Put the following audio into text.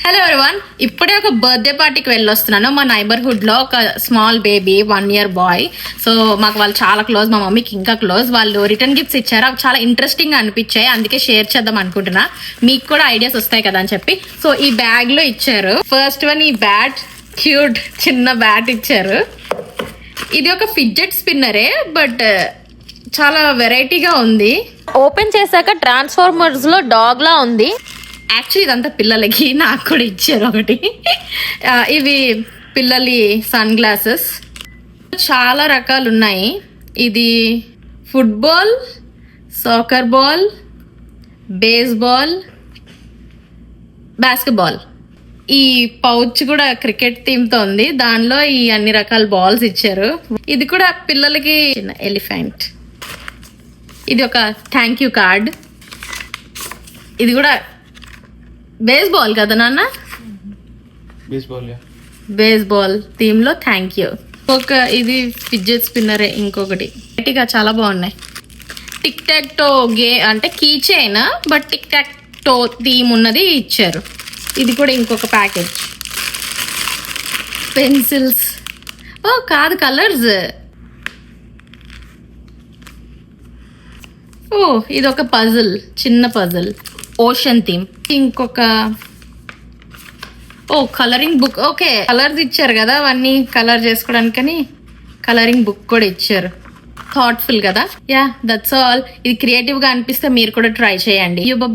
Hello everyone, ఇప్పుడే ఒక birthday పార్టీకి వెళ్ళొస్తున్నాను. మా నైబర్హుడ్ లో ఒక small baby 1 year boy. So మాకు వాళ్ళు చాలా క్లోజ్, మా మమ్మీకి ఇంకా క్లోజ్. వాళ్ళు రిటర్న్ గిఫ్ట్స్ ఇచ్చారు, అవి చాలా ఇంట్రెస్టింగ్ గా అనిపించాయి, అందుకే షేర్ చేద్దాం అనుకుంటున్నా. మీకు కూడా ఐడియాస్ వస్తాయి కదా అని చెప్పి. సో ఈ బ్యాగ్ లో ఇచ్చారు. ఫస్ట్ వన్ ఈ బ్యాట్, క్యూట్ చిన్న బ్యాట్ ఇచ్చారు. ఇది ఒక ఫిడ్జెట్ స్పిన్నరే, బట్ చాలా వెరైటీగా ఉంది. ఓపెన్ చేశాక ట్రాన్స్ఫార్మర్స్ లో డాగ్ లా ఉంది. యాక్చువల్లీ ఇదంతా పిల్లలకి, నాకు కూడా ఇచ్చారు ఒకటి. ఇవి పిల్లలి సన్ గ్లాసెస్, చాలా రకాలు ఉన్నాయి. ఇది football, soccer ball, baseball, basketball. ఈ పౌచ్ కూడా క్రికెట్ థీమ్ తో ఉంది, దానిలో ఈ అన్ని రకాల బాల్స్ ఇచ్చారు. ఇది కూడా పిల్లలకి ఎలిఫెంట్. ఇది ఒక థ్యాంక్ యూ కార్డ్. ఇది కూడా బేస్బాల్ కదా నాన్న, బేస్బాల్ థీమ్ లో థ్యాంక్ యూ. ఇది ఫిడ్జెట్ స్పిన్నరే. ఇంకొకటి గట్టిగా చాలా బాగున్నాయి. టిక్ టాక్ టో అంటే key chain, but tic tac toe theme ఉన్నది ఇచ్చారు. ఇది కూడా ఇంకొక ప్యాకేజ్. పెన్సిల్స్, ఓ కాదు కలర్స్. ఓ ఇది ఒక పజిల్, చిన్న పజిల్, ఓషన్ థీమ్. ఇంకొక కలరింగ్ బుక్. ఓకే, కలర్స్ ఇచ్చారు కదా, అవన్నీ కలర్ చేసుకోవడానికని కలరింగ్ బుక్ కూడా ఇచ్చారు. థాట్ఫుల్ కదా. Yeah, that's all. ఇది క్రియేటివ్ గా అనిపిస్తే మీరు కూడా ట్రై చేయండి. బాయ్.